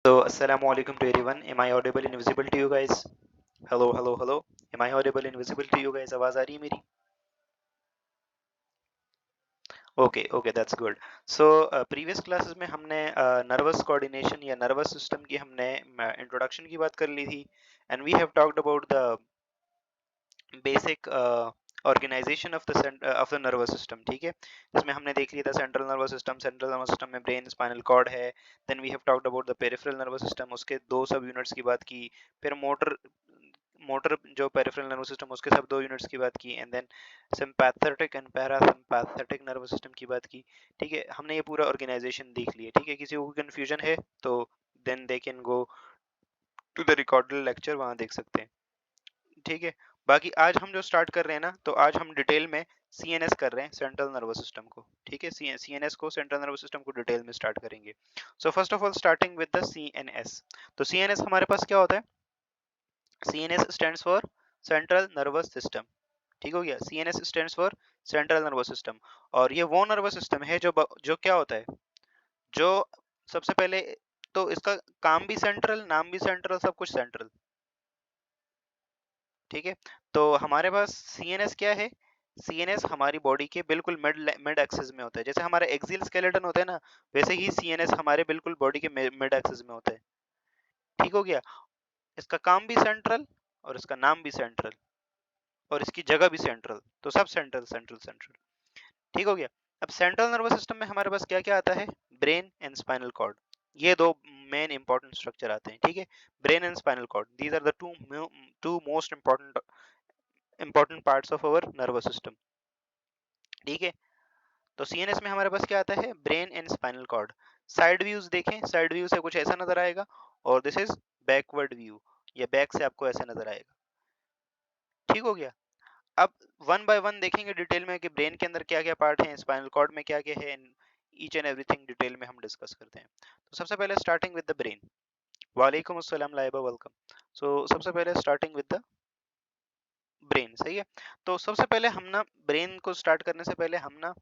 Assalamu alaikum to everyone. Am I audible and visible to you guys? Hello, hello, hello. Am I audible and visible to you guys? आवाज आ रही है मेरी? Okay, okay, that's good. Previous classes में हमने nervous coordination या nervous system की हमने introduction की बात कर ली थी, and we have talked about the basic organization of the nervous system. ठीक है, जिसमें हमने देख लिया था सेंट्रल नर्वस सिस्टम में ब्रेन स्पाइनल कॉर्ड है. Then we have talked about the peripheral nervous system, उसके दो सब यूनिट्स की बात की. फिर मोटर मोटर जो पेरिफेरल नर्वस सिस्टम उसके सब दो यूनिट्स की बात की. And then sympathetic and parasympathetic nervous system की बात की. ठीक है, हमने ये पूरा ऑर्गेनाइजेशन देख लिया. ठीक है, किसी को कंफ्यूजन है तो then they can go to the recorded lecture, वहां देख सकते हैं. ठीक है, बाकी आज हम जो स्टार्ट कर रहे हैं ना, तो आज हम डिटेल में सीएनएस कर रहे हैं, सेंट्रल नर्वस सिस्टम को. ठीक है, सीएनएस को, सेंट्रल नर्वस सिस्टम को डिटेल में स्टार्ट करेंगे. So first of all starting with the CNS. तो सीएनएस हमारे पास क्या होता है? CNS stands for central nervous system. ठीक हो गया, CNS stands for central nervous system. और ये वो नर्वस सिस्टम है जो क्या होता है, जो सबसे पहले तो इसका काम भी सेंट्रल, नाम भी सेंट्रल, सब कुछ सेंट्रल. ठीक है, तो हमारे पास सीएनएस क्या है? सीएनएस हमारी बॉडी के बिल्कुल मिड एक्सिस में होता है. जैसे हमारे एक्सियल स्केलेटन होता है ना, वैसे ही सीएनएस हमारे बिल्कुल बॉडी के मिड एक्सिस में होता है. ठीक हो गया, इसका काम भी सेंट्रल और इसका नाम भी सेंट्रल और इसकी जगह भी सेंट्रल. तो सब सेंट्रल सेंट्रल सेंट्रल. ठीक हो गया. अब सेंट्रल नर्वस सिस्टम में हमारे पास क्या क्या आता है? Brain and spinal cord. ये दो मेन इंपॉर्टेंट स्ट्रक्चर आते हैं. ठीक है, brain and spinal cord, these are the two most important parts of our nervous system. ठीक है, तो सीएनएस में हमारे पास क्या आता है? Brain and spinal cord. Side views देखें, साइड व्यू से कुछ ऐसा नजर आएगा, और दिस इज बैकवर्ड व्यू, ये बैक से आपको ऐसे नजर आएगा. ठीक हो गया. अब वन बाय वन देखेंगे डिटेल में कि ब्रेन के अंदर क्या क्या पार्ट हैं, स्पाइनल कॉर्ड में क्या क्या है, ईच एंड एवरीथिंग डिटेल में हम डिस्कस करते हैं. तो सबसे पहले स्टार्टिंग विद द ब्रेन. वालेकुम अस्सलाम लाइबा, वेलकम. सबसे पहले स्टार्टिंग विद द ब्रेन. सही है, तो सबसे पहले हम ना ब्रेन को स्टार्ट करने से पहले हम ना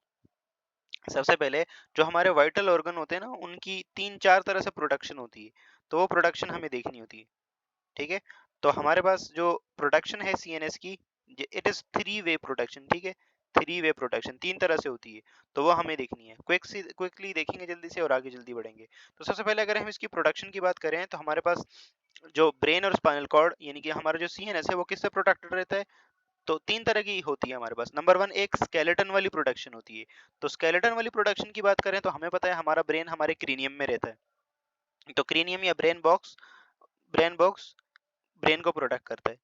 सबसे पहले जो हमारे वाइटल ऑर्गन होते हैं ना, उनकी तीन चार तरह से प्रोडक्शन होती है, तो वो प्रोडक्शन हमें देखनी होती है. ठीक है, तो हमारे पास जो प्रोडक्शन है सीएनएस की, it is three way production. ठीक है, थ्री वे प्रोडक्शन तीन तरह से होती है, तो वो हमें देखनी है. क्विकली देखेंगे जल्दी से और आगे जल्दी बढ़ेंगे. तो सबसे पहले अगर हम इसकी प्रोडक्शन की बात करें, तो हमारे पास जो ब्रेन और स्पाइनल कॉर्ड यानी कि हमारा जो सीएनएस है वो किससे प्रोटेक्टेड रहता है? तो तीन तरह की होती है हमारे पास. नंबर वन, एक स्केलेटन वाली प्रोडक्शन होती है. तो स्केलेटन वाली प्रोडक्शन की बात करें तो हमें पता है हमारा ब्रेन हमारे क्रीनियम में रहता है. तो क्रीनियम या ब्रेन बॉक्स ब्रेन को प्रोटेक्ट करता है.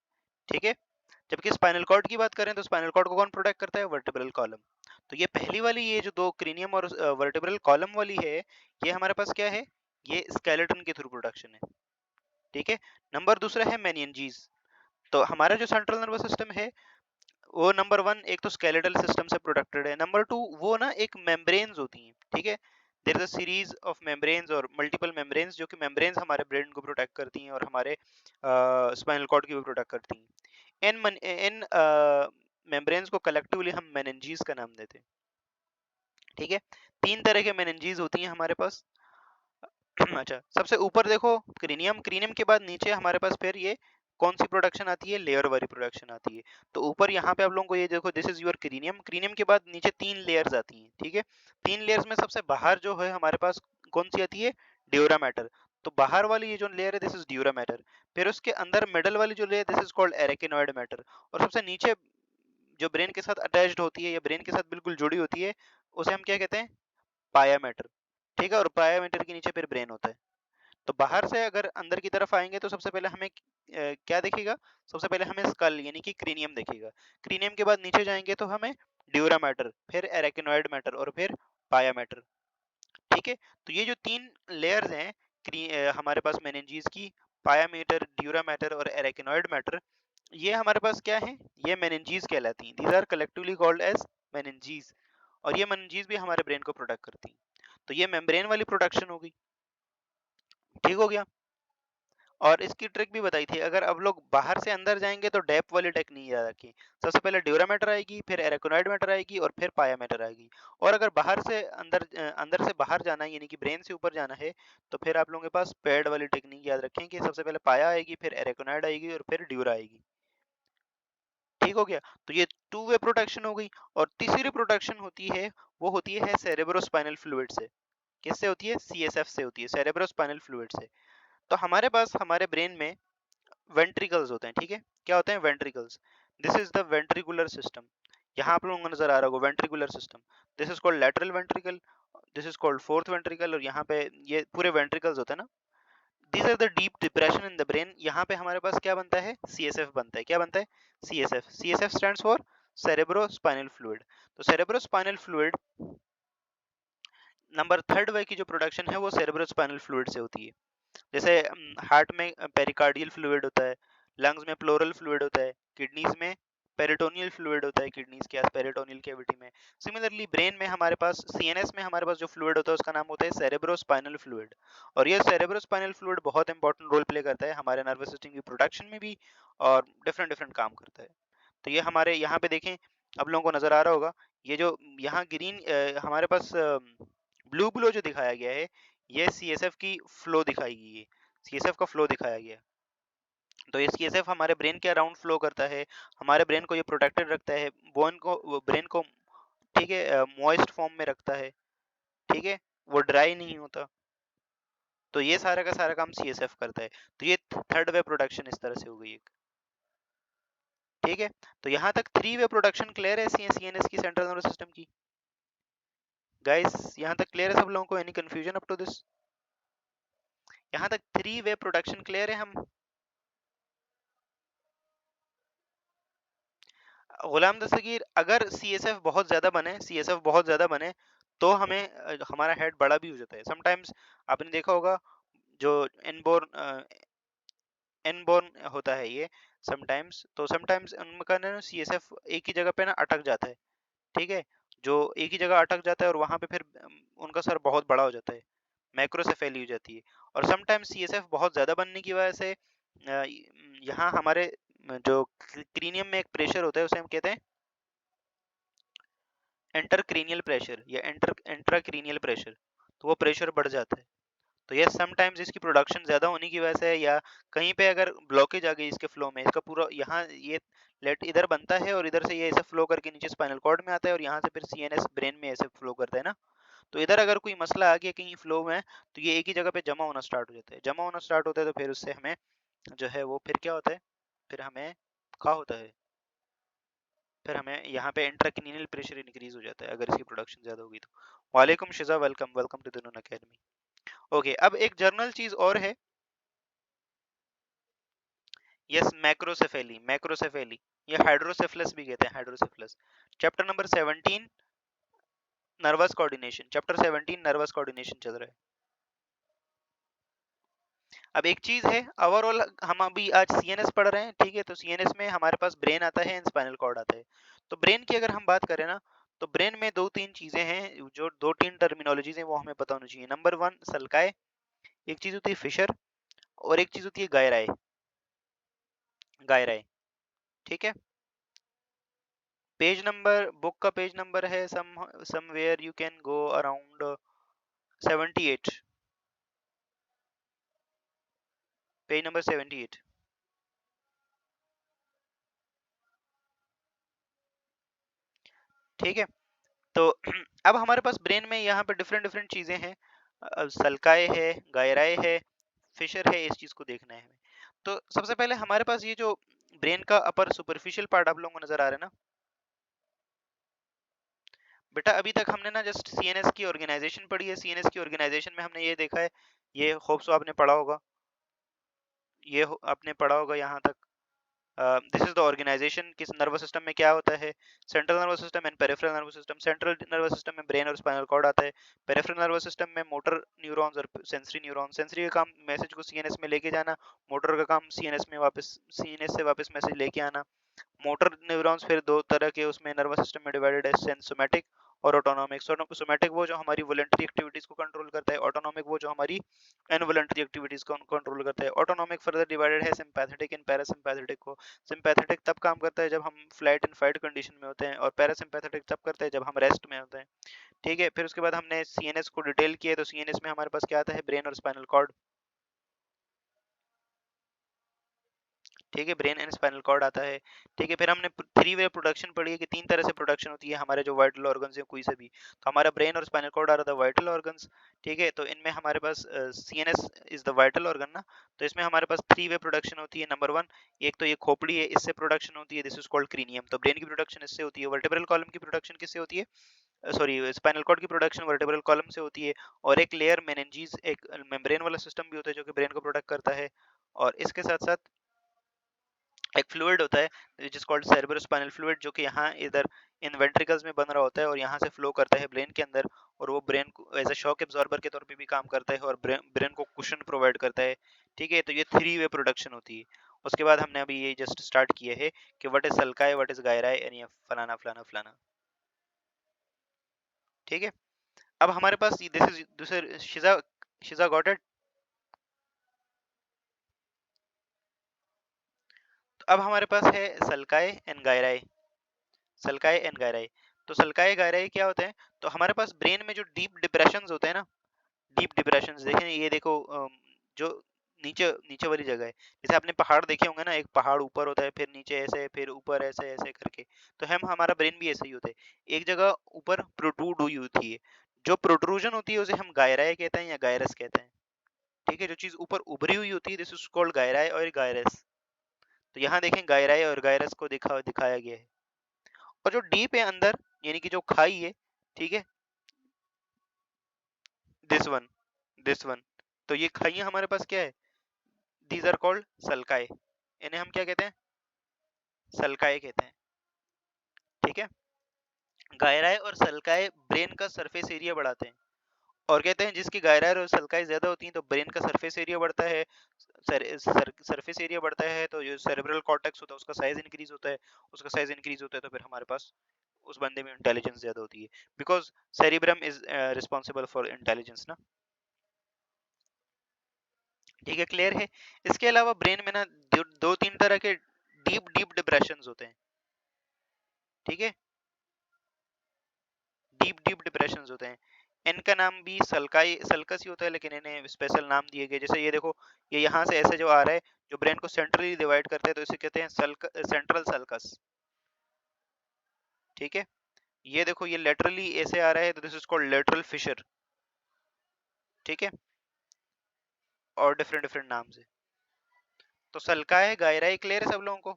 ठीक है, जबकि स्पाइनल कॉर्ड की बात करें तो स्पाइनल कॉर्ड को कौन प्रोटेक्ट करता है? Vertebral column. तो ये पहली वाली, ये जो दो क्रीनियम और वर्टिब्रल कॉलम वाली है, ये हमारे पास क्या है? ये स्केलेटन के थ्रू प्रोडक्शन है. ठीक है, नंबर दूसरा है मेनिंजीज. तो हमारा जो सेंट्रल नर्वस सिस्टम है वो नंबर वन एक तो स्केलेटल सिस्टम से प्रोटेक्टेड है. नंबर टू, वो ना एक मेम्ब्रेन्स होती हैं. ठीक है, there is a series of membranes और मल्टीपल मेम्ब्रेन्स, जो कि मेम्ब्रेन्स हमारे ब्रेन को प्रोटेक्ट करती हैं और हमारे स्पाइनल कॉर्ड की भी प्रोटेक्ट करती हैं. इन मेम्ब्रेन्स को कलेक्टिवली हम मेनिंजीज का नाम देते हैं. ठीक है, तीन तरह के मेनिंजीज होती हैं हमारे पास. अच्छा, सबसे ऊपर देखो क्रीनियम, क्रीनियम के बाद नीचे हमारे पास फिर ये कौन सी प्रोडक्शन आती है? लेयर वाली प्रोडक्शन आती है. तो ऊपर यहाँ पे आप लोगों को ये देखो, this is your cranium. Cranium के बाद नीचे तीन लेयर्स आती हैं. ठीक है, तीन लेयर्स में सबसे बाहर जो है हमारे पास कौन सी आती है? Dura mater. तो बाहर वाली ये जो लेयर है, दिस इज ड्यूरा मैटर. फिर उसके अंदर मिडल वाली जो layer, this is called arachnoid matter. और सबसे नीचे जो ब्रेन के साथ अटैच्ड होती है या ब्रेन के साथ बिल्कुल जुड़ी होती है, उसे हम क्या कहते हैं? पाया मैटर. ठीक है, और पाया मैटर के नीचे फिर ब्रेन होता है. तो बाहर से अगर अंदर की तरफ आएंगे तो सबसे पहले हमें क्या दिखेगा? सबसे पहले हमें स्कल यानी कि क्रीनियम दिखेगा. क्रीनियम के बाद नीचे जाएंगे तो हमें ड्यूरा मैटर, फिर एरेकिनॉइड मैटर और फिर पाया मैटर. ठीक है, तो ये जो तीन लेयर्स हैं हमारे पास मेनिंजीज की, पाया मैटर, ड्यूरा मैटर और एरेकिनॉइड मैटर, ये हमारे पास क्या है? ये मेनिंजीज कहलाती हैं. These are collectively called as meninges. और ये मेनिंजीज भी हमारे ब्रेन को प्रोटेक्ट करती हैं. तो ये मेम्ब्रेन वाली प्रोटेक्शन हो गई. ठीक हो गया. और इसकी ट्रिक भी बताई थी, अगर अब लोग बाहर से अंदर जाएंगे तो डेप वाली टेक्निक याद रखिए। सबसे पहले ड्यूरामीटर आएगी, फिर एराकोनॉइड मीटर आएगी और फिर पायामीटर आएगी। और अगर बाहर से अंदर अंदर से बाहर जाना है, यानी कि ब्रेन से ऊपर जाना है, तो फिर आप लोगों के पास पैड वाली टेक्निक याद रखें कि सबसे पहले पाया आएगी, फिर एराकोनॉइड आएगी और फिर ड्यूरा आएगी। ठीक हो गया। तो ये टू वे प्रोटेक्शन हो गई। और तीसरी प्रोटेक्शन होती है, वो होती है सेरेब्रोस्पाइनल फ्लूइड से। किससे होती है? सीएसएफ से होती है, सेरेब्रोस्पाइनल फ्लूइड से। तो हमारे पास हमारे ब्रेन में वेंट्रिकल्स होते हैं, ठीक है। क्या होते हैं? Ventricles. This is the ventricular system. यहाँ आप लोगों को नजर आ रहा होगा ventricular system. This is called lateral ventricle, this is called fourth ventricle, और यहाँ पे ये पूरे वेंट्रिकल्स होते हैं ना। These are the deep depression in the brain। यहाँ पे हमारे पास क्या बनता है? CSF बनता है। क्या बनता है? CSF। CSF stands for cerebrospinal fluid। तो cerebrospinal fluid number third way की जो प्रोडक्शन है वो cerebrospinal fluid से होती है। जैसे हार्ट में पेरिकार्डियल फ्लूइड होता है, लंग्स में प्लोरल फ्लूइड होता है, किडनीज में पेरिटोनियल फ्लूइड होता है, किडनीज के आस पेरिटोनियल कैविटी में। सिमिलरली ब्रेन में हमारे पास, सीएनएस में हमारे पास जो फ्लूइड होता है उसका नाम होता है सेरेब्रोस्पाइनल फ्लूइड। और ये सेरेब्रोस्पाइनल फ्लूइड बहुत इंपॉर्टेंट रोल प्ले करता है हमारे नर्वस सिस्टम की प्रोटेक्शन में भी, और डिफरेंट डिफरेंट काम करता है। तो ये हमारे यहाँ पे देखें, अब लोगों को नजर आ रहा होगा, ये जो यहाँ ग्रीन हमारे पास ब्लू ब्लू जो दिखाया गया है, ये सीएसएफ की फ्लो दिखाई गई है, सीएसएफ का फ्लो दिखाया गया है। तो ये सीएसएफ हमारे ब्रेन के अराउंड फ्लो करता है, हमारे ब्रेन को ये प्रोटेक्टेड रखता है, बोन को, ब्रेन को, ठीक है, मॉइस्ट फॉर्म में रखता है, ठीक है, वो ड्राई नहीं होता। तो ये सारा का सारा काम सीएसएफ करता है। तो ये थर्ड वे प्रोडक्शन इस तरह से हो गई एक। ठीक है, तो यहाँ तक थ्री वे प्रोडक्शन क्लियर है सीएनएस की, सेंट्रल नर्वस सिस्टम की। गाइस यहाँ तक क्लियर है सब लोगों को? Any confusion up to this? यहाँ तक थ्री वे प्रोडक्शन क्लियर है हम? गुलाम दस्तगीर, अगर सीएसएफ बहुत ज्यादा बने, सीएसएफ बहुत ज्यादा बने तो हमें हमारा हेड बड़ा भी हो जाता है समटाइम्स। आपने देखा होगा जो इनबोर्न इनबोर्न होता है ये समटाइम्स, तो समटाइम्स उनका ना सीएसएफ एक ही जगह पे ना अटक जाता है। ठीक है, जो एक ही जगह अटक जाता है और वहां पे फिर उनका सर बहुत बड़ा हो जाता है, मैक्रोसेफेली हो जाती है। और समटाइम्स सीएसएफ बहुत ज्यादा बनने की वजह से यहाँ हमारे जो क्रीनियम में एक प्रेशर होता है उसे हम कहते हैं इंटरक्रीनियल प्रेशर या इंट्राक्रीनियल प्रेशर, तो वो प्रेशर बढ़ जाता है। तो यस, समटाइम्स इसकी प्रोडक्शन ज्यादा होने की वजह से, या कहीं पे अगर ब्लॉकेज आ गई इसके फ्लो में, इसका पूरा यहाँ ये लेट इधर बनता है और इधर से ये ऐसे फ्लो करके नीचे स्पाइनल कॉर्ड में आता है और यहाँ से फिर सीएनएस ब्रेन में ऐसे फ्लो करता है ना। तो इधर अगर कोई मसला आ गया कहीं फ्लो में, तो ये एक ही जगह पे जमा होना स्टार्ट हो जाता है, जमा होना स्टार्ट होता है, तो फिर उससे हमें जो है वो फिर क्या होता है, फिर हमें क्या होता है, फिर हमें यहाँ पे इंट्राक्रीनियल प्रेशर इंक्रीज हो जाता है अगर इसकी प्रोडक्शन ज्यादा होगी तो। वालेकुम शिजा, welcome welcome to the Noon academy. Okay, अब एक जर्नल चीज और है, यस, मैक्रोसेफेली, मैक्रोसेफेली, ये हाइड्रोसेफलस भी कहते हैं, hydrocephalus. Chapter number 17 nervous coordination, chapter 17 nervous coordination चल रहा है। अब एक चीज है, ओवरऑल हम अभी आज सीएनएस पढ़ रहे हैं, ठीक है। तो सीएनएस में हमारे पास ब्रेन आता है एंड स्पाइनल कॉर्ड आता है। तो ब्रेन की अगर हम बात करें ना, तो ब्रेन में दो तीन चीजें हैं, जो दो तीन टर्मिनोलॉजीज हैं वो हमें पता होनी चाहिए। नंबर वन सल्काए, एक चीज होती है फिशर, और एक चीज होती है गायराए, गायराए, ठीक है। पेज नंबर, बुक का पेज नंबर है somewhere you can go around 78, page number 78। ठीक है, तो अब हमारे पास ब्रेन में यहाँ पे डिफरेंट डिफरेंट चीजें हैं, सल्काए है, गायराए है, फिशर है, इस चीज को देखना है हमें। तो सबसे पहले हमारे पास ये जो ब्रेन का अपर सुपरफिशियल पार्ट आप लोगों को नजर आ रहा है ना बेटा, अभी तक हमने ना जस्ट सीएनएस की ऑर्गेनाइजेशन पढ़ी है। सीएनएस की ऑर्गेनाइजेशन में हमने ये देखा है, ये होप्स आपने पढ़ा होगा, ये आपने पढ़ा होगा यहाँ तक। दिस इज द ऑर्गेनाइजेशन, किस नर्वस सिस्टम में क्या होता है, central nervous system and peripheral nervous system. Central nervous system में ब्रेन और स्पाइनल कॉर्ड आता है, पेरिफेरल नर्वस सिस्टम में मोटर न्यूरॉन्स और सेंसरी न्यूरॉन। सेंसरी का काम मैसेज को सीएनएस में लेके जाना, मोटर का काम सीएनएस में वापस, सीएनएस से वापस मैसेज लेके आना। मोटर न्यूरॉन्स फिर दो तरह के उसमें नर्वस सिस्टम में डिवाइडेड है, सेंसोमेटिक और ऑटोनॉमिक। सोमैटिक वो जो हमारी वॉलंटरी एक्टिविटीज को कंट्रोल करता है, ऑटोनॉमिक वो जो हमारी इनवॉलंटरी एक्टिविटीज को कंट्रोल करता है। ऑटोनॉमिक फर्दर डिवाइडेड है सिंपैथेटिक एंड पैरासिम्पैथेटिक को। सिंपैथेटिक तब काम करता है जब हम फ्लाइट एंड फाइट कंडीशन में होते हैं, और पैरासिम्पैथेटिक तब करता है जब हम रेस्ट में होते हैं। ठीक है, फिर उसके बाद हमने सीएनएस को डिटेल किया, तो सीएनएस में हमारे पास क्या आता है, ब्रेन और स्पाइनल कॉर्ड। ठीक है, ब्रेन एंड स्पाइनल कॉर्ड आता है। ठीक है, फिर हमने थ्री वे प्रोडक्शन पढ़ी है कि तीन तरह से प्रोडक्शन होती है हमारे जो वाइटल ऑर्गन्स हैं कोई से भी। तो हमारा ब्रेन और स्पाइनल कॉर्ड आ रहा था वाइटल ऑर्गन्स। ठीक है, तो इनमें हमारे पास CNS is the vital organ ना, तो इसमें हमारे पास थ्री वे प्रोडक्शन होती है। नंबर वन, एक तो ये खोपड़ी है, इससे प्रोडक्शन होती है, दिस इज कॉल्ड क्रीनियम। तो ब्रेन की प्रोडक्शन इससे होती है। वर्टेब्रल कॉलम की प्रोडक्शन किससे होती है, सॉरी स्पाइनल कॉर्ड की प्रोडक्शन वर्टेब्रल कॉलम से होती है। और एक लेयर मेनिंजीज, एक मेम्ब्रेन वाला सिस्टम भी होता है जो कि ब्रेन को प्रोडक्ट करता है। और इसके साथ साथ एक फ्लूइड होता है which is called cerebrospinal fluid, जो कि यहाँ इधर इन वेंट्रिकल्स में बन रहा होता है और यहाँ से फ्लो करता है ब्रेन के अंदर, और वो ब्रेन को एज अ शॉक एब्जॉर्बर के तौर पे भी काम करता है और ब्रेन को कुशन प्रोवाइड करता है। ठीक है, तो ये थ्री वे प्रोडक्शन होती है। उसके बाद हमने अभी ये जस्ट स्टार्ट किया है कि what is sulci, what is gyri, and ये फलाना फलाना फलाना। ठीक है, अब हमारे पास दिस इज दूसरे शिजा, शिजा गॉट इट। तो अब हमारे पास है सल्काई एंड गायराई, सल्काई एंड गायराई। तो सल्काई गायराई क्या होते हैं, तो हमारे पास ब्रेन में जो डीप डिप्रेशंस होते हैं ना, डीप डिप्रेशंस देखें, ये देखो जो नीचे नीचे वाली जगह है, जैसे आपने पहाड़ देखे होंगे ना, एक पहाड़ ऊपर होता है, फिर नीचे ऐसे, फिर ऊपर ऐसे ऐसे करके। तो हम हमारा ब्रेन भी ऐसे ही होता है, एक जगह ऊपर प्रोट्रूड हुई होती है। जो प्रोट्रूजन होती है उसे हम गायराई कहते हैं या गायरस कहते हैं। ठीक है, जो चीज ऊपर उभरी हुई होती है दिस इज कॉल्ड गायराई और गायरस। तो यहाँ देखें गायराई और गायरस को दिखाया गया है। और जो डीप है अंदर, यानी कि जो खाई है, ठीक है, दिस वन, दिस वन, तो ये खाइयां हमारे पास क्या है, दीज आर कॉल्ड सल्काए। इन्हें हम क्या कहते हैं, सल्काए कहते हैं। ठीक है, गायराए और सल्काए ब्रेन का सरफेस एरिया बढ़ाते हैं, और कहते हैं जिसकी गायराए और सल्काए ज्यादा होती हैं तो ब्रेन का सरफेस एरिया बढ़ता है। सरफेस एरिया बढ़ता है तो जो सेरेब्रल कॉर्टेक्स होता है उसका साइज इंक्रीज होता है, उसका साइज इंक्रीज होता है तो फिर हमारे पास उस बंदे में इंटेलिजेंस ज्यादा होती है, because cerebrum is responsible for intelligence ना। ठीक है, क्लियर है। इसके अलावा ब्रेन में ना दो तीन तरह के डीप डीप डिप्रेशंस होते हैं। ठीक है, डीप डीप डिप्रेशंस होते हैं। इनका नाम भी सल्काई सल्कस ही होता है, लेकिन इन्हें स्पेशल नाम दिए गए। जैसे ये देखो, ये यहाँ से ऐसे जो आ रहा है, जो ब्रेन को सेंट्रली डिवाइड करते हैं, तो इसे कहते हैं सेंट्रल सल्कस। ठीक है, ये देखो ये लेटरली ऐसे आ रहा है, तो this is called lateral fissure. ठीक है, और डिफरेंट डिफरेंट नाम से। तो सल्काई गायराई क्लियर है सब लोगों को,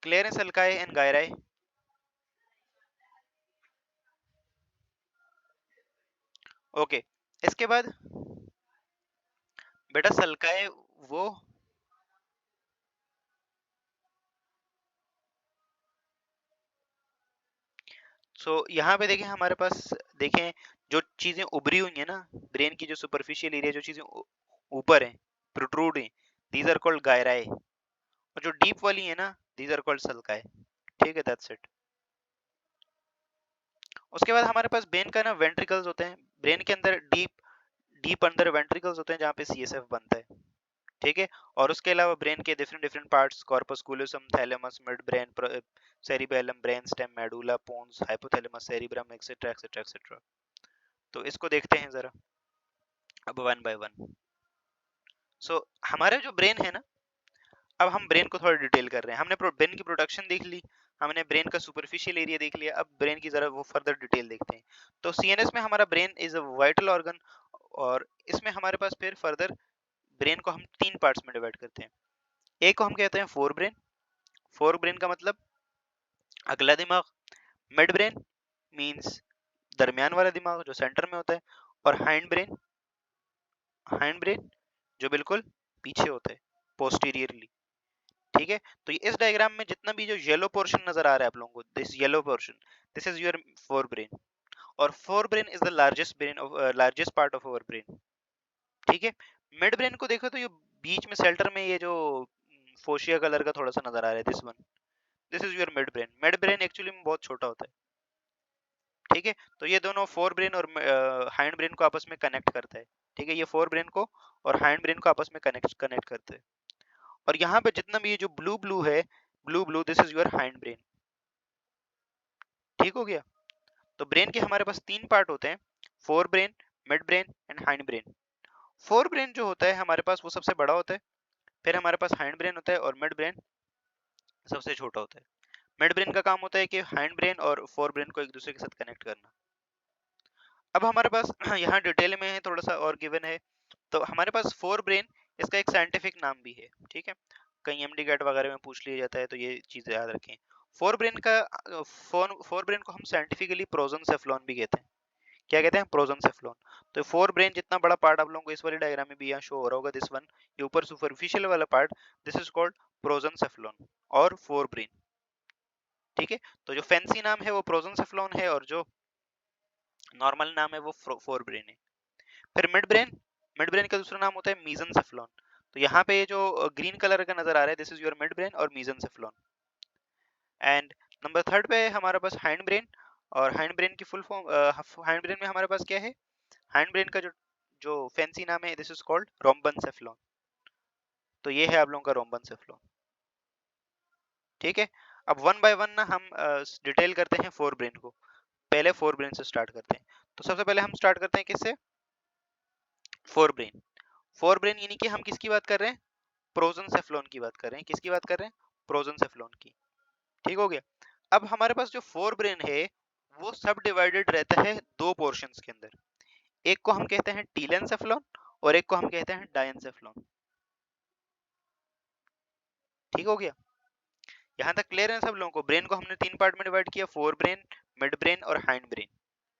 क्लियर है सल्काई एंड गायराई। ओके, इसके बाद बेटा सल्काई वो, सो यहाँ पे देखें हमारे पास, देखें जो चीजें उभरी हुई है ना, ब्रेन की जो सुपरफिशियल एरिया, जो चीजें ऊपर है, प्रोट्रूड है, दीज आर कॉल्ड गायराए। और जो डीप वाली है ना, दीज आर कॉल्ड सल्काए। ठीक है, दैट्स इट। उसके बाद हमारे पास ब्रेन का ना वेंट्रिकल्स होते हैं, ब्रेन के अंदर डीप डीप अंदर वेंट्रिकल्स होते हैं जहाँ पे सीएसएफ बनता है। ठीक है, और उसके अलावा ब्रेन के different different parts, corpus callosum, thalamus, midbrain, cerebellum, brain stem, medulla, pons, hypothalamus, cerebrum, etcetera etcetera etcetera. तो इसको देखते हैं जरा अब वन बाय वन। सो हमारा जो ब्रेन है ना, अब हम ब्रेन को थोड़ा डिटेल कर रहे हैं। हमने ब्रेन की प्रोडक्शन देख ली, हमने ब्रेन का सुपरफिशियल एरिया देख लिया, अब ब्रेन की जरा वो फर्दर डिटेल देखते हैं। तो सीएनएस में हमारा brain is a vital organ, और इसमें हमारे पास फिर फर्दर ब्रेन को हम तीन पार्ट्स में डिवाइड करते हैं। एक को हम कहते हैं फोर ब्रेन। फोर ब्रेन का मतलब अगला दिमाग। मिड ब्रेन मींस दरमियान वाला दिमाग जो सेंटर में होता है। और हाइंड ब्रेन जो बिल्कुल पीछे होता है, पोस्टीरियरली। ठीक है, तो इस डायग्राम में जितना भी जो येलो पोर्शन नजर आ रहा है आप लोगों को, this yellow portion, this is your forebrain. और forebrain is the largest brain of largest part of our brain. ठीक है, मिड ब्रेन को देखो तो ये बीच में सेंटर में ये जो फोशिया कलर का थोड़ा सा नजर आ रहा है, this one, this is your mid brain. Mid brain actually में बहुत छोटा होता है, ठीक है। तो ये दोनों फोर ब्रेन और हाइंड ब्रेन को आपस में कनेक्ट करता है, ठीक है। ये फोर ब्रेन को और हाइंड ब्रेन को आपस में कनेक्ट करते हैं। और यहाँ पे जितना भी ये जो ब्लू ब्लू है, blue blue, this is your hind brain, ठीक हो गया। तो ब्रेन के हमारे पास तीन पार्ट होते हैं, fore brain, mid brain and hind brain. Fore brain जो होता है हमारे पास वो सबसे बड़ा होता है, फिर हमारे पास हाइंड ब्रेन होता है और मिड ब्रेन सबसे छोटा होता है। मिड ब्रेन का काम होता है कि हाइंड ब्रेन और फोर ब्रेन को एक दूसरे के साथ कनेक्ट करना। अब हमारे पास यहाँ डिटेल में है, थोड़ा सा और गिवन है। तो हमारे पास फोर ब्रेन, इसका एक साइंटिफिक नाम भी है, ठीक है। कहीं एमडी कैट वगैरह में पूछ लिया जाता है, तो ये चीज याद रखें। फोर ब्रेन का फोर ब्रेन को हम साइंटिफिकली प्रोजनसेफ्लॉन भी कहते हैं। क्या कहते हैं? प्रोजनसेफ्लॉन। तो फोर ब्रेन जितना बड़ा पार्ट आप लोगों को इस वाली डायग्राम में भी यहाँ शो हो रहा होगा, दिस वन, ये ऊपर सुपरफिशियल वाला पार्ट, दिस इज कॉल्ड प्रोजनसेफ्लॉन और फोर ब्रेन, ठीक है। तो जो फैंसी नाम है वो प्रोजनसेफ्लॉन है और जो नॉर्मल नाम है वो फोर ब्रेन है। फिर मिड ब्रेन का दूसरा नाम होता है मीजनसेफ्लॉन। तो यहाँ पे जो ग्रीन कलर का नजर आ रहा है, this is your mid brain और मीजनसेफ्लॉन। एंड नंबर थर्ड पे हमारे पास हाइंड ब्रेन, और हाइंड ब्रेन की फुल फॉर्म, हाइंड ब्रेन में हमारे पास क्या है? हाइंड ब्रेन का जो जो फैंसी नाम है, दिस इज कॉल्ड रोम्बनसेफ्लॉन। तो ये है आप लोगों का रोम्बनसेफ्लॉन, ठीक है। अब वन बाय वन ना हम डिटेल करते हैं फोर ब्रेन को। पहले फोर ब्रेन से स्टार्ट करते हैं। तो सबसे पहले हम स्टार्ट करते हैं किससे? Fore brain. फोर ब्रेन यानी कि हम किसकी बात कर रहे हैं? प्रोजनसेफ्लॉन की बात कर रहे हैं। किसकी बात कर रहे हैं? प्रोजनसेफ्लॉन की, ठीक हो गया। अब हमारे पास जो फोर ब्रेन है वो सब डिवाइडेड रहता है दो पोर्शंस के अंदर। एक को हम कहते हैं टीलेंसेफ्लॉन और एक को हम कहते हैं डायंसेफ्लॉन, ठीक हो गया। यहाँ तक क्लियर है सब लोगों को? ब्रेन को हमने तीन पार्ट में डिवाइड किया, फोर ब्रेन, मिड ब्रेन और हाइंड ब्रेन,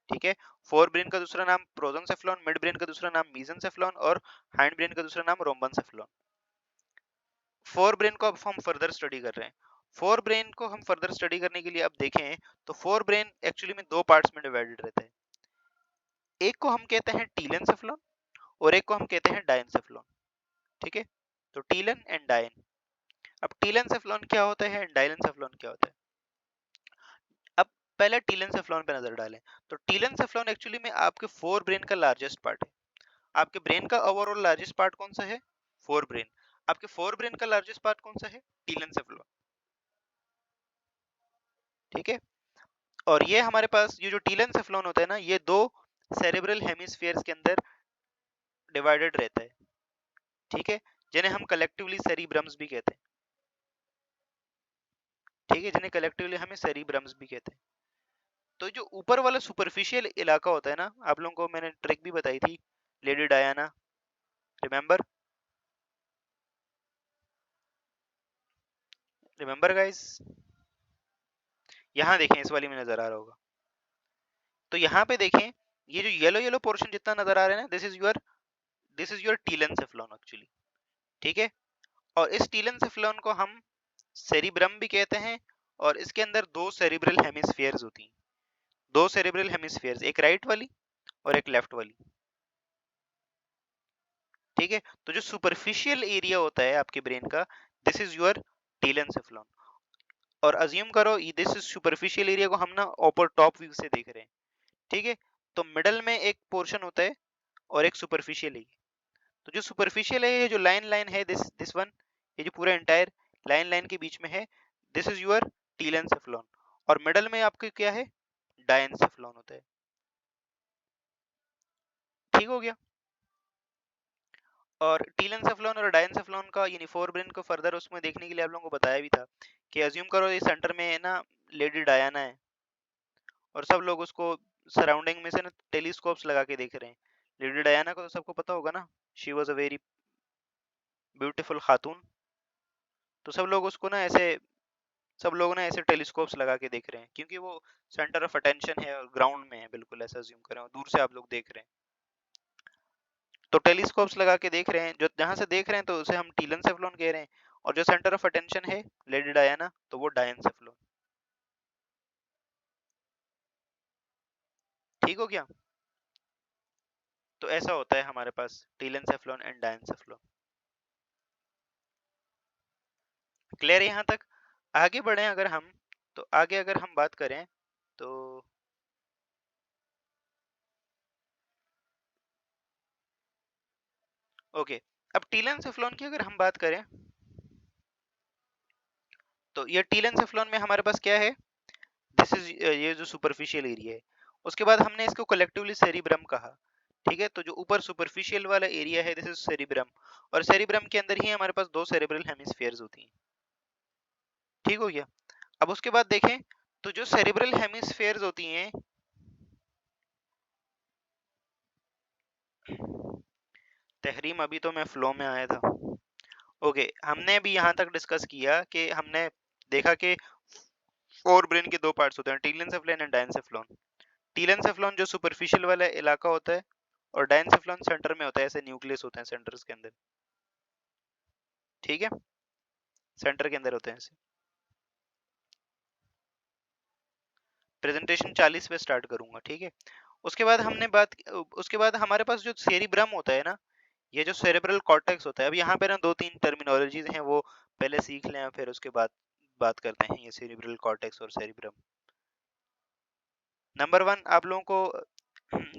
ठीक है। फोर ब्रेन का दूसरा नाम प्रोजनसेफ्लॉन, मिड ब्रेन का दूसरा नाम मीजनसेफ्लॉन और हाइंड ब्रेन का दूसरा नाम रोम्बनसेफ्लॉन। फोर ब्रेन को अब हम फर्दर स्टडी कर रहे हैं। फोर ब्रेन को हम फर्दर स्टडी करने के लिए अब देखें तो फोर ब्रेन एक्चुअली में दो पार्ट्स में डिवाइडेड रहता है। एक को हम कहते हैं टीलेंसेफ्लॉन और एक को हम कहते हैं डायंसेफ्लॉन, ठीक है। तो टीलन एंड डायन। अब टीलेंसेफ्लॉन क्या होता है एंड डायंसेफ्लॉन क्या होता है? अब पहले टीलेंसेफ्लॉन पे नजर डालें। तो टीलेंसेफ्लॉन एक्चुअली में आपके फोर ब्रेन का लार्जेस्ट पार्ट है। आपके ब्रेन का ओवरऑल लार्जेस्ट पार्ट कौन सा है? Fore brain. आपके फोर ब्रेन का लार्जेस्ट पार्ट कौन सा है? टीलेंसेफ्लॉन, ठीक है। और ये हमारे पास ये जो टीलेंसेफ्लॉन होता है ना, ये दो सेरेब्रल हेमिस्फीयर्स के अंदर डिवाइडेड रहता है, ठीक है, जिन्हें हम कलेक्टिवली सेरिब्रम्स भी कहते हैं, ठीक है, जिन्हें कलेक्टिवली हमें सेरिब्रम्स भी कहते हैं। तो जो ऊपर वाला सुपरफिशियल इलाका होता है ना, आप लोगों को मैंने ट्रिक भी बताई थी, lady Diana, remember? Remember guys? यहाँ देखें, इस वाली में नजर आ रहा होगा। तो यहाँ पे देखें, ये जो येलो येलो पोर्शन जितना नजर आ रहा है ना, दिस इज योर टीलेंसेफ्लॉन एक्चुअली, ठीक है। और इस टीलेंसेफ्लॉन को हम सेरिब्रम भी कहते हैं, और इसके अंदर दो सेरिब्रल हेमिस्फीयर्स होती हैं। दो सेरिब्रल हेमिस्फीयर्स, एक राइट वाली और एक लेफ्ट वाली, ठीक है। तो जो सुपरफिशियल एरिया होता है आपके ब्रेन का, दिस इज योर टीलेंसेफ्लॉन। और अज्यूम करो दिस इज सुपरफिशियल एरिया को हम ना ऊपर टॉप व्यू से देख रहे हैं, ठीक है। तो मिडल में एक पोर्शन होता है और एक सुपरफिशियल है। तो जो सुपरफिशियल है, ये जो लाइन लाइन है, दिस दिस वन, ये जो पूरा एंटायर लाइन लाइन के बीच में है, दिस इज योर टीलेंसेफ्लॉन। और मिडल में आपके क्या है? डायंसेफ्लॉन होता है, ठीक हो गया। और टीलेंसेफ्लॉन और डायंसेफ्लॉन का यानी फोर ब्रेन को फर्दर उसमें देखने के लिए आप लोगों को बताया भी था कि अज्यूम करो ये सेंटर में है ना लेडी डायना है, और सब लोग उसको सराउंडिंग में से ना टेलीस्कोप्स लगा के देख रहे हैं। लेडी डायना को तो सबको पता होगा ना, she was a very beautiful खातून। तो सब लोग उसको ना ऐसे, सब लोग ना ऐसे टेलीस्कोप्स लगा के देख रहे हैं, क्योंकि वो सेंटर ऑफ अटेंशन है और ग्राउंड में है, बिल्कुल ऐसा अज्यूम करें, और दूर से आप लोग देख रहे हैं। तो टेलीस्कोप्स लगा के देख रहे हैं, जो जहां से देख रहे हैं तो उसे हम टीलेंसेफ्लॉन कह रहे हैं, और जो सेंटर ऑफ अटेंशन है लेडी डायना, तो वो डायंसेफ्लॉन, ठीक हो गया। तो ऐसा होता है हमारे पास टीलेंसेफ्लॉन एंड डायंसेफ्लॉन। क्लियर है यहाँ तक? आगे बढ़े अगर हम, तो आगे अगर हम बात करें तो ओके, अब टीलेंसेफ्लॉन की अगर हम बात करें तो ये टीलेंसेफ्लॉन में हमारे पास क्या है, दिस इज ये जो सुपरफिशियल एरिया है, उसके बाद हमने इसको कलेक्टिवली सेरिब्रम कहा। ठीक है, तो जो ऊपर सुपरफिशियल वाला एरिया है दिस इज सेरिब्रम, और सेरिब्रम के अंदर ही हमारे पास दो सेरेब्रल हेमिस्फीयर्स होती हैं। ठीक हो गया। अब उसके बाद देखें तो जो सेरेब्रल हेमिस्फीयर्स होती हैं, तहरीम अभी तो मैं फ्लो में आया था। ओके, हमने अभी यहाँ तक डिस्कस किया कि हमने देखा कि फोर ब्रेन के दो पार्ट्स होते हैं, टीलेंसेफ्लॉन एंड डायंसेफ्लॉन। टीलेंसेफ्लॉन जो सुपरफिशियल वाला इलाका होता है, और डायंसेफ्लॉन सेंटर में होता है, ऐसे न्यूक्लियस होते हैं सेंटर्स के अंदर। ठीक है, सेंटर के अंदर होते हैं ऐसे। प्रेजेंटेशन 40 पे स्टार्ट करूंगा। ठीक है, उसके बाद हमने बात, उसके बाद हमारे पास जो सेरिब्रम होता है ना, ये जो सेरेब्रल कॉर्टेक्स होता है, अब यहाँ पे ना दो तीन टर्मिनोलॉजीज हैं, वो पहले सीख लें, फिर उसके बाद बात करते हैं ये सेरिब्रल कॉर्टेक्स और सेरिब्रम। नंबर वन, आप लोगों को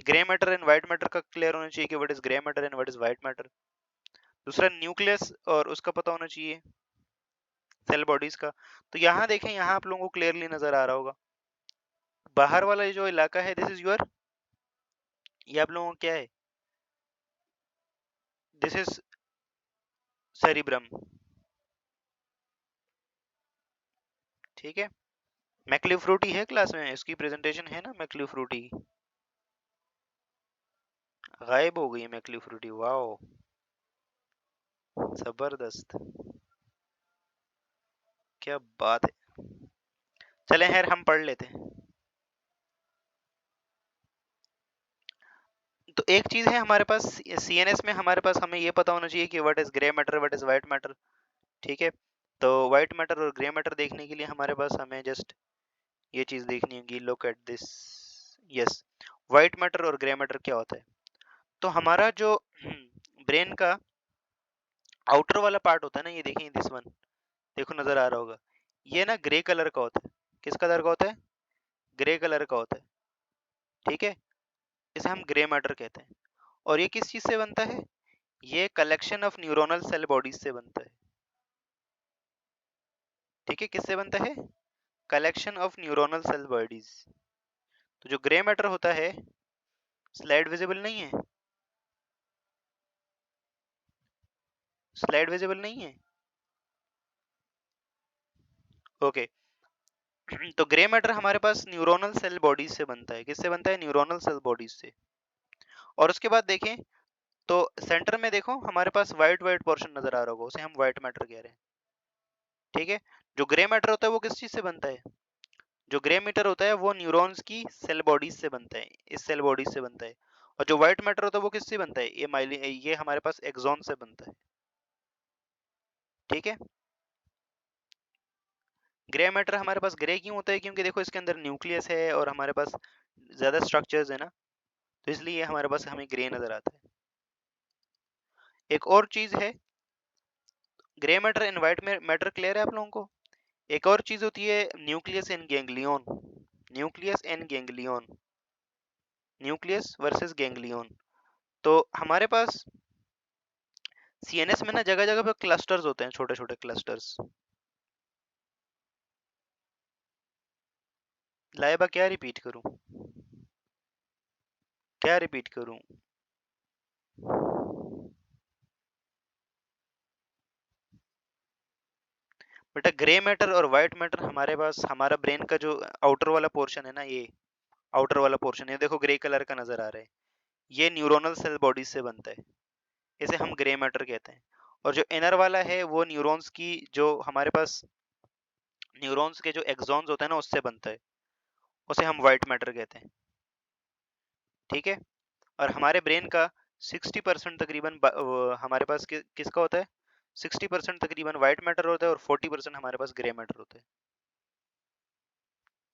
grey matter and white matter का क्लियर होना चाहिए कि what is grey matter and what is white matter. दूसरा, न्यूक्लियस और उसका पता होना चाहिए, सेल बॉडीज का। तो यहाँ देखें, यहाँ आप लोगों को क्लियरली नजर आ रहा होगा, बाहर वाला जो इलाका है दिस इज योर, ये आप लोगों को क्या है, दिस इज सेरिब्रम। ठीक है, मैक्लिव फ्रूटी है क्लास में, इसकी प्रेजेंटेशन है ना मैक्लिव फ्रूटी, गायब हो गई मैक्लिव फ्रूटी, वाओ जबरदस्त, क्या बात है। चले खैर हम पढ़ लेते हैं। तो एक चीज है हमारे पास सीएनएस में, हमारे पास हमें ये पता होना चाहिए कि what is grey matter, what is white matter. ठीक है, तो व्हाइट मैटर और ग्रे मैटर देखने के लिए हमारे पास हमें जस्ट ये चीज देखनी होगी, look at this. Yes, white matter और ग्रे मैटर क्या होता है। तो हमारा जो ब्रेन का आउटर वाला पार्ट होता है ना, ये देखें दिस वन, देखो नजर आ रहा होगा, ये ना ग्रे कलर का होता है। किस कलर का होता है, ग्रे कलर का होता है। ठीक है, इसे हम ग्रे मैटर कहते हैं। और ये किस चीज से बनता है, ये collection of neuronal cell bodies से बनता है। ठीक है, किससे बनता है, collection of neuronal cell bodies. तो जो ग्रे मैटर होता है, स्लाइड विजिबल नहीं है, स्लाइड विजिबल नहीं है। ओके, तो ग्रे मैटर हमारे पास न्यूरोनल सेल बॉडीज से बनता है। किससे बनता है, न्यूरोनल सेल बॉडीज से। और उसके बाद देखें तो सेंटर में देखो हमारे पास व्हाइट व्हाइट पोर्शन नजर आ रहा होगा, उसे हम व्हाइट मैटर कह रहे हैं। ठीक है, जो ग्रे मैटर होता है वो किस चीज से बनता है, जो ग्रे मैटर होता है वो न्यूरॉन्स की सेल बॉडीज से बनता है, इस सेल बॉडीज से बनता है। और जो व्हाइट मैटर होता है वो किससे बनता है, ये ये हमारे पास एक्सॉन से बनता है। ठीक है, ग्रे मैटर हमारे पास ग्रे क्यों होता है, क्योंकि देखो इसके अंदर न्यूक्लियस है और हमारे पास ज्यादा स्ट्रक्चर्स है ना, तो इसलिए हमारे पास हमें ग्रे नजर आता है। एक और चीज है, grey matter and white matter clear है आप लोगों को। एक और चीज होती है nucleus and ganglion, nucleus and ganglion, nucleus versus ganglion. तो हमारे पास सीएनएस में ना जगह जगह पे क्लस्टर्स होते हैं, छोटे छोटे क्लस्टर्स। लाइबा क्या रिपीट करूं, क्या रिपीट करूं, बेटा ग्रे मैटर और व्हाइट मैटर हमारे पास, हमारा ब्रेन का जो आउटर वाला पोर्शन है ना, ये आउटर वाला पोर्शन है, देखो ग्रे कलर का नजर आ रहा है, ये न्यूरोनल सेल बॉडीज से बनता है, इसे हम ग्रे मैटर कहते हैं। और जो इनर वाला है वो न्यूरॉन्स की, जो हमारे पास न्यूरॉन्स के जो एक्सॉन्स होते हैं ना उससे बनता है, उसे हम व्हाइट मैटर कहते हैं। ठीक है, और हमारे ब्रेन का 60% तकरीबन हमारे पास किसका होता है, 60% तकरीबन व्हाइट मैटर होता है और 40% हमारे पास ग्रे मैटर होता है।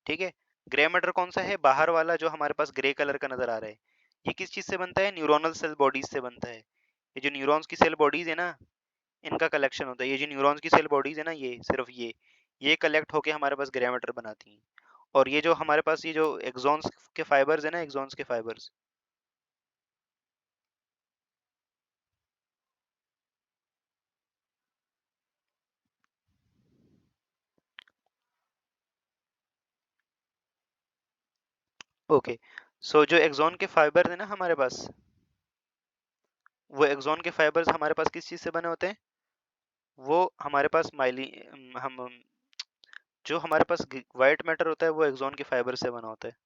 ठीक है, ग्रे मैटर कौन सा है, बाहर वाला जो हमारे पास ग्रे कलर का नजर आ रहा है, ये किस चीज से बनता है, न्यूरोनल सेल बॉडीज से बनता है। ये जो न्यूरॉन्स की सेल बॉडीज है ना, इनका कलेक्शन होता है। ये जो न्यूरॉन्स की सेल बॉडीज है ना, ये सिर्फ ये कलेक्ट होके हमारे पास ग्रे मैटर बनाती हैं। और ये जो हमारे पास ये जो एक्सॉन्स के फाइबर्स है ना, एक्सॉन्स के फाइबर्स, ओके, सो जो एक्सॉन के फाइबर है ना हमारे पास, वो एक्सॉन के फाइबर्स हमारे पास किस चीज से बने होते हैं? वो हमारे पास जो हमारे पास व्हाइट मैटर होता है वो एक्सॉन के फाइबर से बना होता है,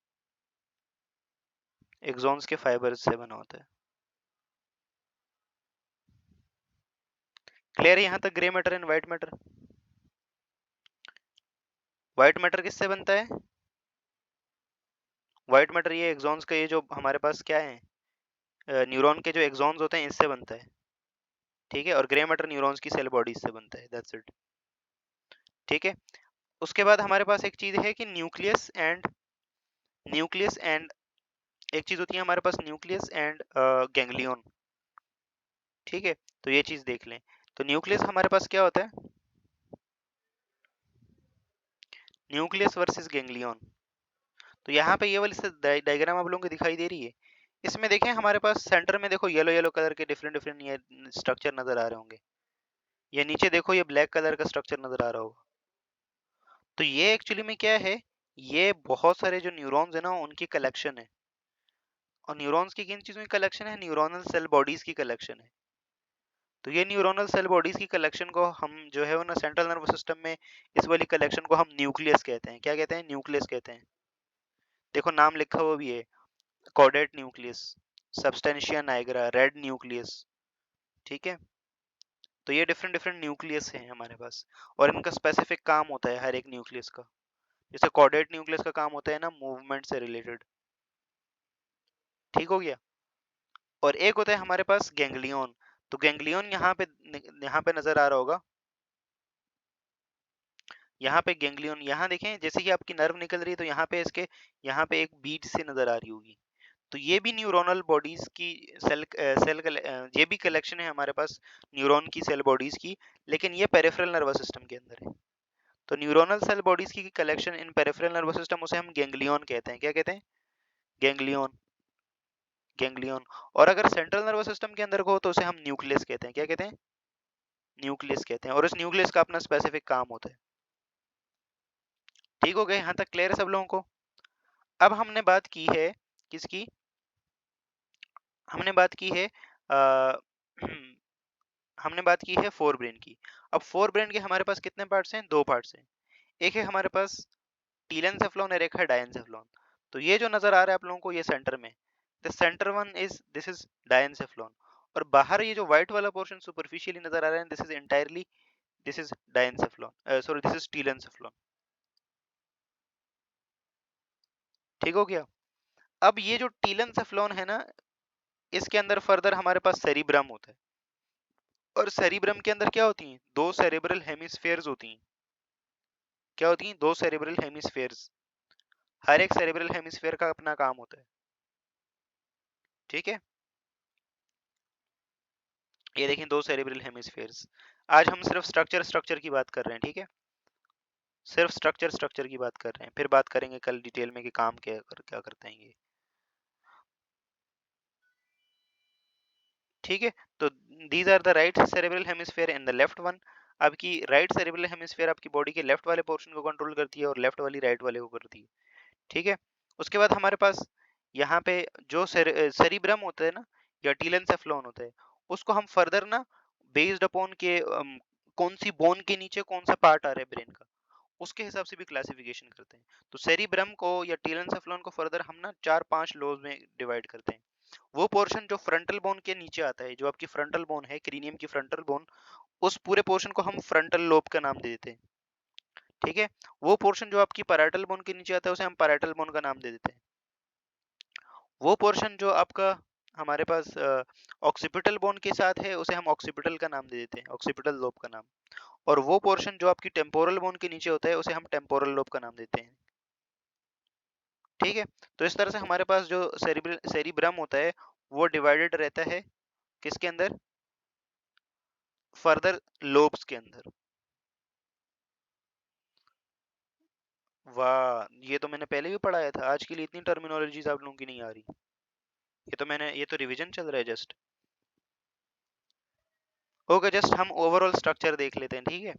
एक्सॉन्स के फाइबर से बना होता है। क्लियर है यहाँ तक? Grey matter and white matter. White matter किससे बनता है? व्हाइट मैटर ये एक्सॉन्स का, ये जो हमारे पास क्या है, न्यूरॉन के जो एक्सॉन्स होते हैं इससे बनता है। ठीक है, और ग्रे मैटर न्यूरॉन्स की सेल बॉडीज से बनता है, दैट्स इट। ठीक है, उसके बाद हमारे पास एक चीज है कि न्यूक्लियस एंड एक चीज होती है हमारे पास न्यूक्लियस एंड गैंग्लियन। ठीक है, तो ये चीज देख लें। तो न्यूक्लियस हमारे पास क्या होता है? Nucleus versus ganglion. तो यहाँ पे ये वाली डायग्राम आप लोगों को दिखाई दे रही है। इसमें देखें हमारे पास सेंटर में देखो येलो येलो कलर के डिफरेंट डिफरेंट ये स्ट्रक्चर नजर आ रहे होंगे, या नीचे देखो ये ब्लैक कलर का स्ट्रक्चर नजर आ रहा होगा। तो ये एक्चुअली में क्या है, ये बहुत सारे जो न्यूरॉन्स है ना उनकी कलेक्शन है। और न्यूरॉन्स की किन चीजों की कलेक्शन है? न्यूरोनल सेल बॉडीज की कलेक्शन है। तो ये न्यूरोनल सेल बॉडीज की कलेक्शन को हम जो है वो ना सेंट्रल नर्वस सिस्टम में, इस वाली कलेक्शन को हम न्यूक्लियस कहते हैं। क्या कहते हैं? न्यूक्लियस कहते हैं। देखो नाम लिखा हुआ भी है, chordate nucleus, substantia Niagara, red nucleus. ठीक है, तो ये डिफरेंट डिफरेंट न्यूक्लियस हैं हमारे पास, और इनका स्पेसिफिक काम होता है हर एक न्यूक्लियस का। जैसे कॉर्डेट न्यूक्लियस का काम होता है ना मूवमेंट से रिलेटेड। ठीक हो गया। और एक होता है हमारे पास गैंग्लियन। तो गैंग्लियन यहाँ पे नजर आ रहा होगा, यहाँ पे गैंग्लियन, यहाँ देखें जैसे कि आपकी नर्व निकल रही है तो यहाँ पे इसके, यहाँ पे एक बीट से नजर आ रही होगी। तो ये भी न्यूरोनल बॉडीज की ये भी कलेक्शन है हमारे पास न्यूरॉन की सेल बॉडीज की, लेकिन ये पेरिफेरल नर्वस सिस्टम के अंदर है। तो न्यूरोनल सेल बॉडीज की collection in peripheral nervous system, उसे हम गैंग्लियन कहते हैं। क्या कहते हैं? Ganglion, ganglion. और अगर सेंट्रल नर्वस सिस्टम के अंदर हो तो उसे हम न्यूक्लियस कहते हैं। क्या कहते हैं? न्यूक्लियस कहते हैं। और इस न्यूक्लियस का अपना स्पेसिफिक काम होता है। ठीक हो गए? यहाँ तक क्लियर है सब लोगों को? अब हमने बात की है किसकी? हमने बात की है आ, हमने बात की है फोर ब्रेन की। अब फोर ब्रेन के हमारे पास कितने पार्ट्स हैं? दो पार्ट्स हैं। एक है हमारे पास टीलेंसेफ्लॉन और एक है डायंसेफ्लॉन। तो ये जो नजर आ रहा है आप लोगों को ये सेंटर में, the centre one is, this is diencephalon. और बाहर ये जो व्हाइट वाला पोर्शन सुपरफिशियली नजर आ रहा है, this is entirely, this is diencephalon, sorry this is telencephalon. ठीक हो गया? अब ये जो टीलेंसेफ्लॉन है ना, इसके अंदर फर्दर हमारे पास सेरिब्रम होता है। और सेरिब्रम के अंदर क्या होती हैं? दो सेरेब्रल हेमिस्फेयर्स होती हैं। क्या होती हैं? दो सेरेब्रल हेमिस्फेयर्स। हर एक सेरेब्रल हेमिस्फेयर का अपना काम होता है। ठीक है, ये देखें दो सेरेब्रल हेमिस्फेयर्स। आज हम सिर्फ स्ट्रक्चर स्ट्रक्चर की बात कर रहे हैं। ठीक है, सिर्फ स्ट्रक्चर स्ट्रक्चर की बात कर रहे हैं, फिर बात करेंगे कल डिटेल में कि काम क्या करते हैं ये। ठीक है, तो these are the right cerebral hemisphere and the left one. आपकी राइट सेरेब्रल हेमिस्फेयर आपकी बॉडी के लेफ्ट वाले पोर्शन को कंट्रोल करती है और लेफ्ट वाली राइट वाले को करती है। ठीक है, उसके बाद हमारे पास यहाँ पे जो सेरिब्रम होता है ना, या टीलेंसेफ्लॉन होता है, उसको हम फर्दर ना बेस्ड अपॉन के कौन सी बोन के नीचे कौन सा पार्ट आ रहा है ब्रेन का, उसके हिसाब से भी क्लासिफिकेशन करते हैं। तो सेरिब्रम को या टीलेंसेफ्लॉन को फर्दर हम ना 4-5 लोज में डिवाइड करते हैं। वो पोर्शन जो फ्रंटल बोन के नीचे आता है, जो आपकी फ्रंटल बोन है, क्रीनियम की फ्रंटल बोन, उस पूरे पोर्शन को हम फ्रंटल लोब का नाम दे देते हैं। ठीक है, वो पोर्शन जो आपकी पैराइटल बोन के नीचे आता है उसे हम पैराइटल बोन का नाम दे देते हैं। वो पोर्शन जो आपका हमारे पास ऑक्सीपिटल बोन के साथ है उसे हम ऑक्सीपिटल का नाम दे देते हैं, ऑक्सीपिटल लोब का नाम। और वो पोर्शन जो आपकी टेम्पोरल बोन के नीचे होता है उसे हम टेम्पोरल लोब का नाम देते हैं। ठीक है, तो इस तरह से हमारे पास जो सेरिब्रम होता है वो डिवाइडेड रहता है किसके अंदर? फर्दर लोब्स के अंदर। वाह, ये तो मैंने पहले भी पढ़ाया था। आज के लिए इतनी टर्मिनोलॉजीज आप लोगों की नहीं आ रही। ये तो रिवीजन चल रहा है जस्ट। ओके, जस्ट हम ओवरऑल स्ट्रक्चर देख लेते हैं, ठीक है।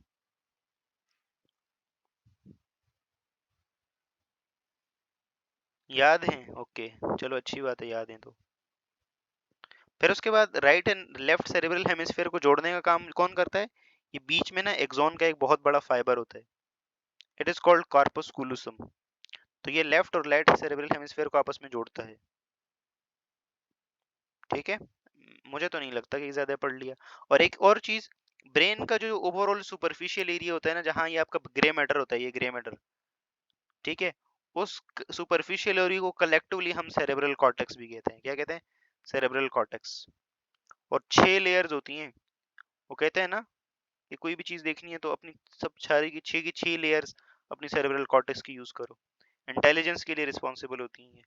याद है, ओके। चलो अच्छी बात है, याद है तो। फिर उसके बाद right and left cerebral hemisphere को जोड़ने का काम कौन करता है? ये बीच में ना एक्सॉन का एक बहुत बड़ा फाइबर होता है। It is called corpus callosum. तो ये लेफ्ट और राइट सेरेब्रल हेमिस्फीयर को आपस में जोड़ता है, ठीक है। मुझे तो नहीं लगता कि ज्यादा पढ़ लिया। और एक और चीज, ब्रेन का जो ओवरऑल सुपरफिशियल एरिया होता है ना, जहाँ ये आपका ग्रे मैटर होता है, ये ग्रे मैटर, ठीक है, उस सुपरफिशियल एरिया को कलेक्टिवली हम सेरेब्रल कॉर्टेक्स भी कहते हैं। क्या कहते हैं? Cerebral cortex. और 6 लेयर्स होती हैं। वो कहते हैं ना कि कोई भी चीज देखनी है तो अपनी सब सारी की छह लेयर्स अपनी सेरेब्रल कॉर्टेक्स की यूज करो। इंटेलिजेंस के लिए रिस्पॉन्सिबल होती हैं,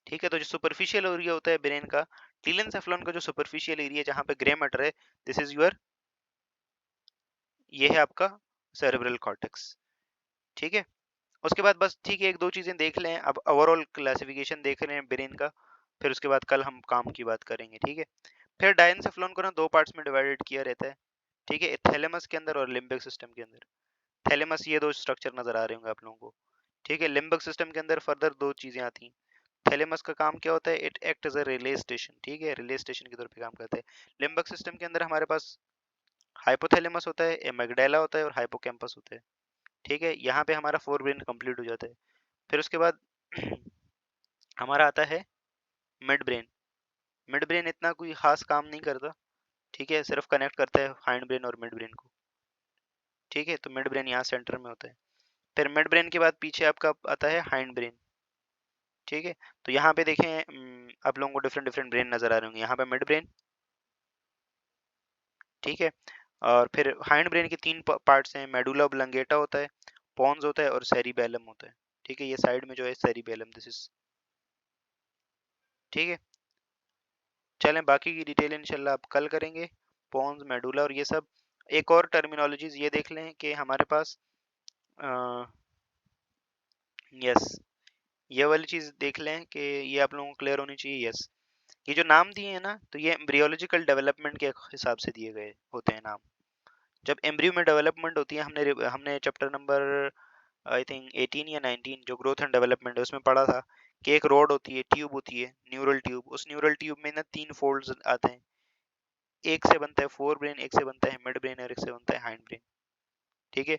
ठीक है। तो जो सुपरफिशियल एरिया होता है ब्रेन का, टीलेंसेफलॉन का जो सुपरफिशियल एरिया जहाँ पे ग्रे मैटर है, दिस इज योर, ये है आपका सेरेब्रल कॉर्टेक्स, ठीक है। उसके बाद बस ठीक है, एक दो चीजें देख लें, अब ओवरऑल क्लासिफिकेशन देख रहे हैं ब्रेन का। फिर उसके बाद कल हम काम की बात करेंगे, ठीक है। फिर डायंसेफलॉन को ना दो पार्ट्स में डिवाइडेड किया रहता है, ठीक है, थैलेमस के अंदर और लिम्बिक सिस्टम के अंदर। थैलेमस, ये दो स्ट्रक्चर नजर आ रहे होंगे आप लोगों को, ठीक है। लिम्बिक सिस्टम के अंदर फर्दर दो चीजें आती हैं। थैलेमस का काम क्या होता है? It act as a relay station, ठीक है, रिले स्टेशन के तौर पे काम करता है। लिम्बिक सिस्टम के अंदर हमारे पास हाइपोथैलेमस होता है, एमिगडाला होता है और हाइपोकैम्पस होता है, ठीक है। यहाँ पे हमारा फोर ब्रेन कंप्लीट हो जाता है। फिर उसके बाद हमारा आता है मिड ब्रेन। मिड ब्रेन इतना कोई खास काम नहीं करता, ठीक है, सिर्फ कनेक्ट करता है हाइंड ब्रेन और मिड ब्रेन को, ठीक है। तो मिड ब्रेन यहाँ सेंटर में होता है। फिर मिड ब्रेन के बाद पीछे आपका आता है हाइंड ब्रेन, ठीक है। तो यहाँ पे देखें, आप लोगों को डिफरेंट डिफरेंट ब्रेन नजर आ रहे होंगे। यहाँ पे मिड ब्रेन, ठीक है। और फिर हाइंड ब्रेन के तीन पार्ट्स हैं, मेडुला ऑब्लंगेटा होता है, पॉन्स होता है और सेरिबेलम होता है, ठीक है। ये साइड में जो है सेरिबेलम, दिस इज, ठीक है। चलें, बाकी की डिटेल इंशाल्लाह आप कल करेंगे, पॉन्स, मेडुला और ये सब। एक और टर्मिनोलॉजीज ये देख लें कि हमारे पास, यस, ये वाली चीज देख लें कि ये आप लोगों को क्लियर होनी चाहिए। यस, ये जो नाम दिए हैं ना, तो ये एम्ब्रियोलॉजिकल डेवलपमेंट के हिसाब से दिए गए होते हैं नाम। जब एम्ब्रियो में डेवलपमेंट होती है, हमने हमने चैप्टर नंबर आई थिंक 18 या 19 जो ग्रोथ एंड डेवलपमेंट है उसमें पढ़ा था कि एक रोड होती है, ट्यूब होती है, न्यूरल ट्यूब। उस न्यूरल ट्यूब में ना तीन फोल्ड्स आते हैं, एक से बनता है फोर ब्रेन, एक से बनता है मिड ब्रेन और एक से बनता है हाइंड ब्रेन, ठीक है।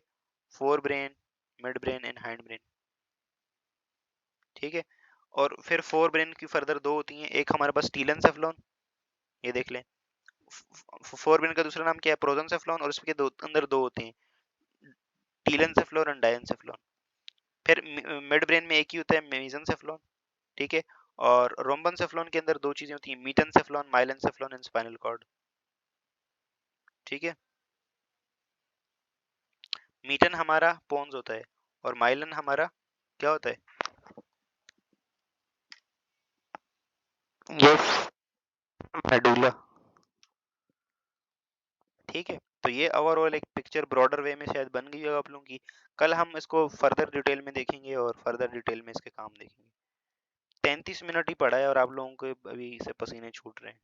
Fore brain, mid brain and hind brain, ठीक है। और फिर फोर ब्रेन की फर्दर दो होती हैं, एक हमारे पास टीलेंसेफलॉन, ये देख लें। फोर ब्रेन का दूसरा नाम क्या है? प्रोजेंसेफलॉन। और इसके दो अंदर दो होते हैं, टीलेंसेफलॉन एंड डायंसेफलॉन। फिर मिड ब्रेन में एक ही होता है, मेसेंसेफलॉन, ठीक है। और रोम्बनसेफलॉन के अंदर दो चीजें होती हैं, मीटेंसेफलॉन, माइलेंसेफलॉन एंड स्पाइनल कॉर्ड, ठीक है। मीटन हमारा पोन्स होता है और माइलन हमारा क्या होता है? यस, मेडुला, ठीक है। तो ये ओवरऑल एक पिक्चर ब्रॉडर वे में शायद बन गई होगा आप लोगों की। कल हम इसको फर्दर डिटेल में देखेंगे और फर्दर डिटेल में इसके काम देखेंगे। 33 मिनट ही पड़ा है और आप लोगों को अभी से पसीने छूट रहे हैं।